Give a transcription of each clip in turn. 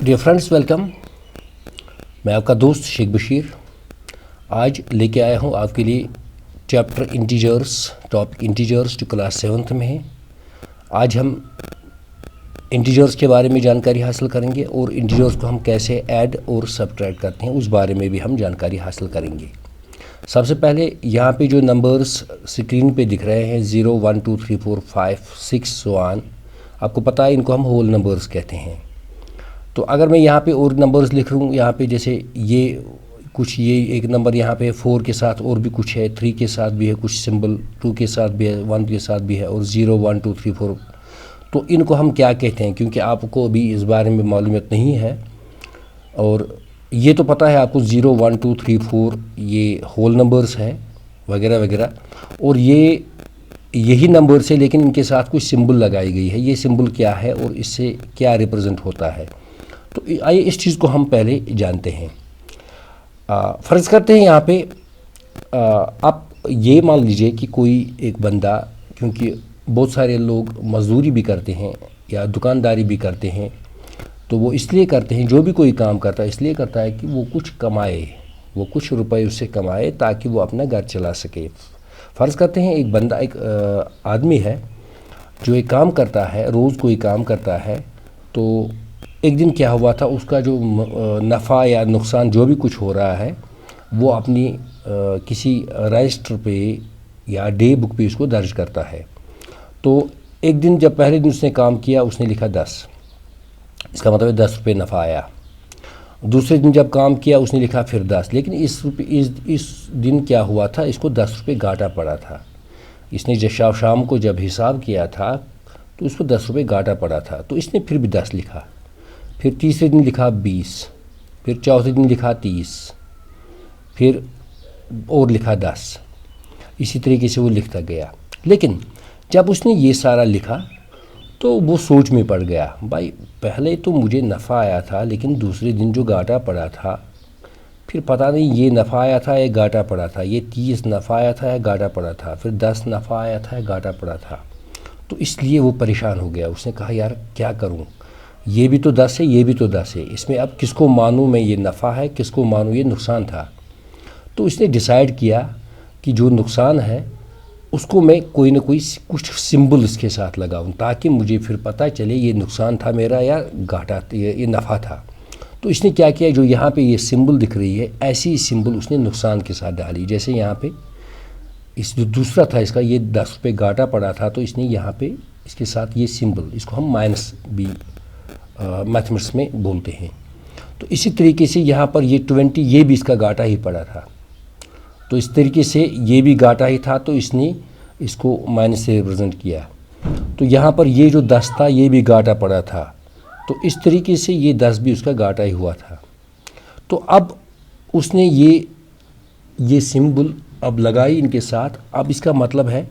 Dear friends, welcome. मैं आपका दोस्त शेख बशीर आज लेके आया हूँ आपके लिए चैप्टर इंटीजर्स, टॉपिक इंटीजर्स जो क्लास 7th में है। आज हम इंटीजर्स के बारे में जानकारी हासिल करेंगे और इंटीजर्स को हम कैसे ऐड और सब्ट्रैक्ट करते हैं उस बारे में भी हम जानकारी हासिल करेंगे। सबसे पहले यहाँ पे जो नंबर्स स्क्रीन पे दिख रहे हैं 0, 1, 2, 3, 4, 5, 6 सो ऑन, आपको पता है इनको हम होल नंबर्स कहते हैं। तो अगर मैं यहाँ पे और नंबर्स लिख रहा हूँ, यहाँ पे जैसे ये एक नंबर यहाँ पे 4 के साथ और भी कुछ है, 3 के साथ भी है कुछ सिंबल, 2 के साथ भी है, 1 के साथ भी है और 0, 1, 2, 3, 4, तो इनको हम क्या कहते हैं? क्योंकि आपको अभी इस बारे में मालूमात नहीं है और ये तो पता है आपको 0, 1, 2, 3, 4 ये होल नंबर्स है वगैरह वगैरह, और ये यही नंबर्स है लेकिन इनके साथ कुछ सिंबल लगाई गई है। ये सिंबल क्या है और इससे क्या रिप्रेजेंट होता है, तो आइए इस चीज़ को हम पहले जानते हैं। फ़र्ज़ करते हैं यहाँ पे आप ये मान लीजिए कि कोई एक बंदा, क्योंकि बहुत सारे लोग मज़दूरी भी करते हैं या दुकानदारी भी करते हैं, तो वो इसलिए करते हैं, जो भी कोई काम करता है इसलिए करता है कि वो कुछ कमाए, वो कुछ रुपए उससे कमाए ताकि वो अपना घर चला सके। फ़र्ज़ करते हैं एक बंदा, एक आदमी है जो एक काम करता है, रोज़ कोई काम करता है। तो एक दिन क्या हुआ था, उसका जो नफ़ा या नुकसान जो भी कुछ हो रहा है वो अपनी किसी रजिस्टर पे या डे बुक पे उसको दर्ज करता है। तो एक दिन जब पहले दिन उसने काम किया, उसने लिखा 10, इसका मतलब है 10 रुपये नफ़ा आया। दूसरे दिन जब काम किया उसने लिखा फिर 10, लेकिन इस दिन क्या हुआ था, इसको 10 रुपये घाटा पड़ा था। इसने जब शाम को जब हिसाब किया था तो उसको 10 रुपये घाटा पड़ा था, तो इसने फिर भी 10 लिखा। फिर तीसरे दिन लिखा 20, फिर चौथे दिन लिखा 30, फिर और लिखा 10। इसी तरीके से वो लिखता गया। लेकिन जब उसने ये सारा लिखा तो वो सोच में पड़ गया, भाई पहले तो मुझे नफ़ा आया था लेकिन दूसरे दिन जो घाटा पड़ा था, फिर पता नहीं ये नफ़ा आया था या घाटा पड़ा था, ये 30 नफ़ा आया था या घाटा पड़ा था, फिर 10 नफ़ा आया था या घाटा पड़ा था। तो इसलिए वो परेशान हो गया। उसने कहा यार क्या करूं, ये भी तो 10 है, ये भी तो 10 है, इसमें अब किसको मानूं मैं, ये नफ़ा है किसको मानूं ये नुकसान था। तो इसने डिसाइड किया कि जो नुकसान है उसको मैं कोई ना कोई कुछ सिंबल इसके साथ लगाऊं ताकि मुझे फिर पता चले ये नुकसान था मेरा या घाटा, ये नफ़ा था। तो इसने क्या किया, जो यहाँ पे ये सिंबल दिख रही है ऐसी सिंबल उसने नुकसान के साथ डाली। जैसे यहाँ पे इस जो दूसरा था इसका, ये 10 रुपये घाटा पड़ा था, तो इसने यहाँ पे इसके साथ ये सिंबल, इसको हम माइनस भी मैथमेटिक्स में बोलते हैं। तो इसी तरीके से यहाँ पर ये 20, ये भी इसका घाटा ही पड़ा था, तो इस तरीके से ये भी घाटा ही था, तो इसने इसको माइनस से रिप्रेजेंट किया। तो यहाँ पर ये जो 10 था ये भी घाटा पड़ा था, तो इस तरीके से ये 10 भी उसका घाटा ही हुआ था। तो अब उसने ये सिंबल अब लगाई इनके साथ। अब इसका मतलब है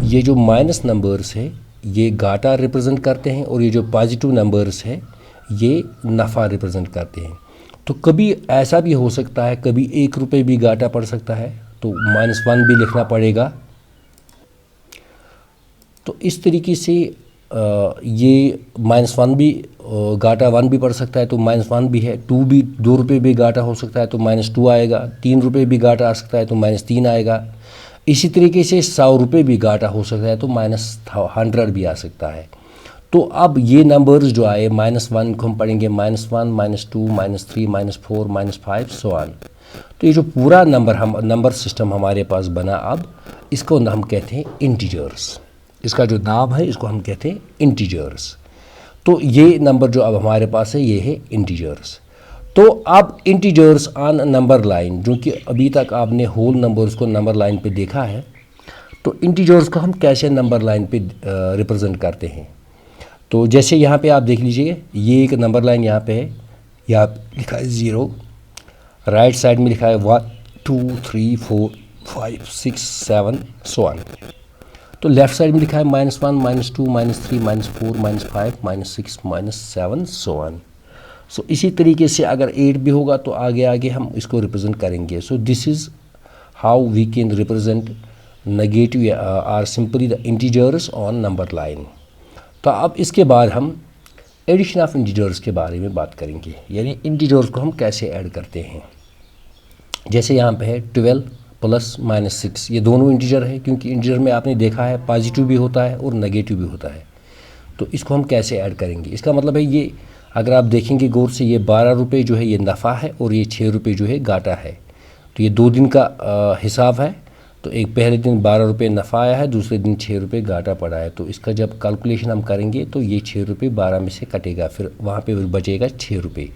ये जो माइनस नंबर्स है ये घाटा रिप्रेजेंट करते हैं और ये जो पॉजिटिव नंबर्स है ये नफ़ा रिप्रेजेंट करते हैं। तो कभी ऐसा भी हो सकता है, कभी 1 रुपये भी घाटा पड़ सकता है तो -1 भी लिखना पड़ेगा। तो इस तरीके से ये -1 भी घाटा 1 भी पड़ सकता है तो -1 भी है, 2 रुपये भी घाटा हो सकता है तो -2 आएगा, 3 रुपये भी घाटा आ सकता है तो -3 आएगा। इसी तरीके से 100 रुपये भी घाटा हो सकता है तो -100 भी आ सकता है। तो अब ये नंबर्स जो आए -1 को हम पढ़ेंगे -1, -2, -3, -4, -5 सो ऑन। तो ये जो पूरा नंबर सिस्टम हमारे पास बना, अब इसको हम कहते हैं इंटीजर्स। इसका जो नाम है इसको हम कहते हैं इंटीजर्स। तो ये नंबर जो अब हमारे पास है ये है इंटीजर्स। तो अब इंटीजर्स ऑन नंबर लाइन, जो कि अभी तक आपने होल नंबर्स को नंबर लाइन पे देखा है, तो इंटीजर्स को हम कैसे नंबर लाइन पे रिप्रेजेंट करते हैं। तो जैसे यहाँ पे आप देख लीजिए, ये एक नंबर लाइन यहाँ पे है, यहाँ लिखा है 0, राइट साइड में लिखा है 1, 2, 3, 4, 5, 6, 7 सो ऑन। तो लेफ़्ट साइड में लिखा है -1, -2, -3, -4, -5, -6, -7 सो ऑन। सो इसी तरीके से अगर 8 भी होगा तो आगे आगे हम इसको रिप्रेजेंट करेंगे। So this is how we can represent negative are simply the integers on number line. तो अब इसके बाद हम एडिशन ऑफ इंटीजर्स के बारे में बात करेंगे, यानी इंटीजर्स को हम कैसे ऐड करते हैं। जैसे यहाँ पे है 12 प्लस -6, ये दोनों इंटीजर है, क्योंकि इंटीजर में आपने देखा है पॉजिटिव भी होता है और नेगेटिव भी होता है। तो इसको हम कैसे ऐड करेंगे, इसका मतलब है ये अगर आप देखेंगे गौर से, ये 12 रुपये जो है ये नफ़ा है और ये 6 रुपये जो है घाटा है। तो ये 2 दिन का हिसाब है। तो एक पहले दिन 12 रुपये नफ़ा आया है, दूसरे दिन 6 रुपये घाटा पड़ा है। तो इसका जब कैलकुलेशन हम करेंगे तो ये 6 रुपये 12 में से कटेगा, फिर वहाँ पे बचेगा 6 रुपये,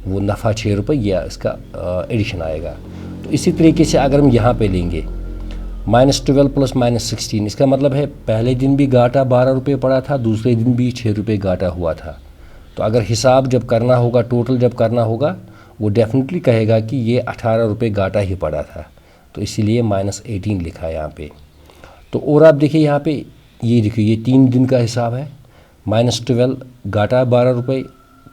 वो नफ़ा 6 रुपये, या इसका एडिशन आएगा। तो इसी तरीके से अगर हम यहाँ पे लेंगे -12 प्लस -16, इसका मतलब है पहले दिन भी घाटा 12 रुपये पड़ा था, दूसरे दिन भी 6 रुपये घाटा हुआ था। तो अगर हिसाब जब करना होगा, टोटल जब करना होगा, वो डेफिनेटली कहेगा कि ये 18 रुपये घाटा ही पड़ा था। तो इसीलिए -18 लिखा है यहाँ पे। तो और आप देखिए यहाँ पे, ये देखिए ये 3 दिन का हिसाब है। -12 घाटा 12 रुपये,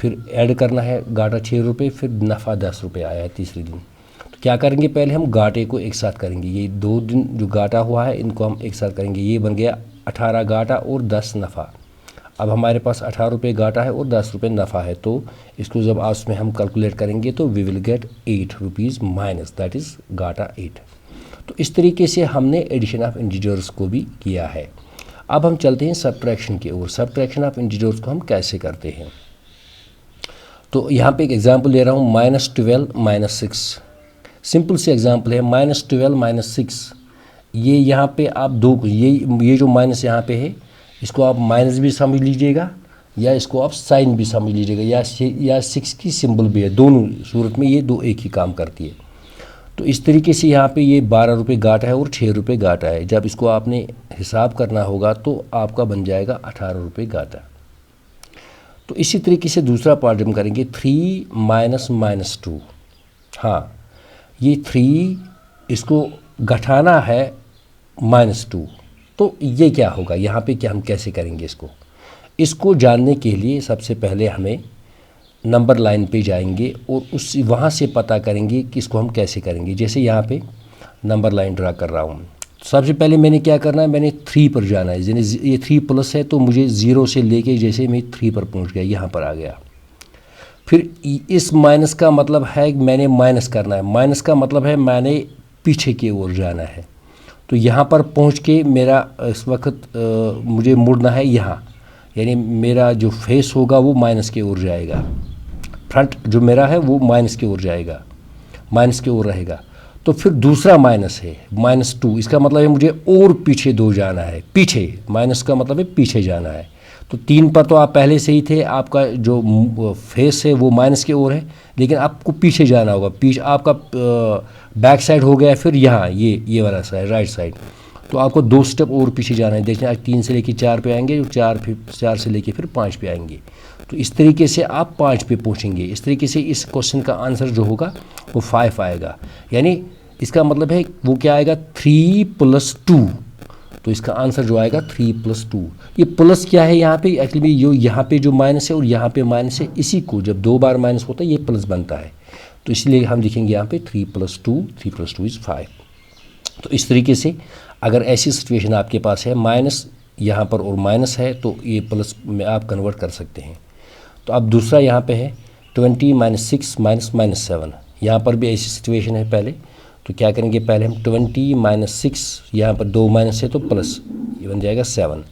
फिर ऐड करना है घाटा 6 रुपये, फिर नफ़ा 10 रुपये आया है तीसरे दिन। तो क्या करेंगे, पहले हम घाटे को एक साथ करेंगे। ये 2 दिन जो घाटा हुआ है इनको हम एक साथ करेंगे। ये बन गया 18 घाटा और 10 नफ़ा। अब हमारे पास 18 रुपये घाटा है और 10 रुपये नफ़ा है। तो इसको जब आपस में हम कैलकुलेट करेंगे तो we will get 8 rupees minus, that is घाटा 8। तो इस तरीके से हमने एडिशन ऑफ इंटीजर्स को भी किया है। अब हम चलते हैं सब्ट्रैक्शन की ओर। सब्ट्रैक्शन ऑफ इंटीजर्स को हम कैसे करते हैं, तो यहाँ पे एक एग्जांपल ले रहा हूँ, -12 -6। सिंपल से एग्जांपल है, -12 -6। ये यहाँ पे आप दो, ये जो माइनस यहाँ पे है, इसको आप माइनस भी समझ लीजिएगा या इसको आप साइन भी समझ लीजिएगा, या 6 की सिंबल भी है। दोनों सूरत में ये दो एक ही काम करती है। तो इस तरीके से यहाँ पे ये 12 रुपये घाटा है और 6 रुपये घाटा है। जब इसको आपने हिसाब करना होगा तो आपका बन जाएगा 18 रुपये घाटा। तो इसी तरीके से दूसरा पार्ट हम करेंगे, 3 -2। हाँ, ये 3 इसको घटाना है -2। तो ये क्या होगा, यहाँ पे क्या हम कैसे करेंगे इसको जानने के लिए सबसे पहले हमें नंबर लाइन पे जाएंगे और उस वहाँ से पता करेंगे कि इसको हम कैसे करेंगे। जैसे यहाँ पे नंबर लाइन ड्रा कर रहा हूँ। सबसे पहले मैंने क्या करना है, मैंने 3 पर जाना है। ये 3 प्लस है, तो मुझे 0 से लेके जैसे मैं 3 पर पहुँच गया, यहाँ पर आ गया। फिर इस माइनस का मतलब है मैंने माइनस करना है। माइनस का मतलब है मैंने पीछे की ओर जाना है। तो यहाँ पर पहुँच के मेरा इस वक्त मुझे मुड़ना है यहाँ, यानी मेरा जो फेस होगा वो माइनस की ओर जाएगा। फ्रंट जो मेरा है वो माइनस की ओर जाएगा, माइनस की ओर रहेगा। तो फिर दूसरा माइनस है -2, इसका मतलब है मुझे और पीछे 2 जाना है। पीछे, माइनस का मतलब है पीछे जाना है। तो 3 पर तो आप पहले से ही थे, आपका जो फेस है वो माइनस की ओर है, लेकिन आपको पीछे जाना होगा। पीछे आपका बैक साइड हो गया, फिर यहाँ ये वाला साइड, राइट साइड। तो आपको 2 स्टेप और पीछे जाना है। देखिए आज 3 से लेके 4 पे आएंगे, 4 से लेके फिर 5 पे आएंगे। तो इस तरीके से आप 5 पे पहुँचेंगे। इस तरीके से इस क्वेश्चन का आंसर जो होगा वो 5 आएगा। यानी इसका मतलब है वो क्या आएगा, 3 + 2। तो इसका आंसर जो आएगा 3 + 2। ये प्लस क्या है यहाँ पे, एक्चुअली जो यहाँ पे जो माइनस है और यहाँ पे माइनस है, इसी को जब 2 बार माइनस होता है ये प्लस बनता है। तो इसलिए हम लिखेंगे यहाँ पे 3 + 2, 3 + 2 = 5। तो इस तरीके से अगर ऐसी सिचुएशन आपके पास है, माइनस यहाँ पर और माइनस है, तो ये प्लस में आप कन्वर्ट कर सकते हैं। तो अब दूसरा यहाँ पे है 20 - 6 - -7। यहाँ पर भी ऐसी सिचुएशन है पहले। तो क्या करेंगे, पहले हम 20 - 6, यहाँ पर 2 माइनस है तो प्लस, ये बन जाएगा 7।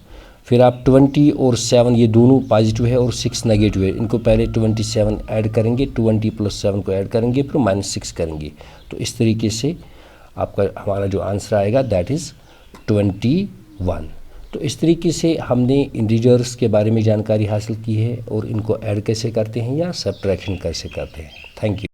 फिर आप 20 और 7 ये दोनों पॉजिटिव है और 6 नेगेटिव है, इनको पहले 27 ऐड करेंगे, 20 + 7 को ऐड करेंगे, फिर -6 करेंगे। तो इस तरीके से आपका हमारा जो आंसर आएगा दैट इज़ 21। तो इस तरीके से हमने इंटीजर्स के बारे में जानकारी हासिल की है और इनको ऐड कैसे करते हैं या सब्ट्रैक्शन कैसे करते हैं। Thank you.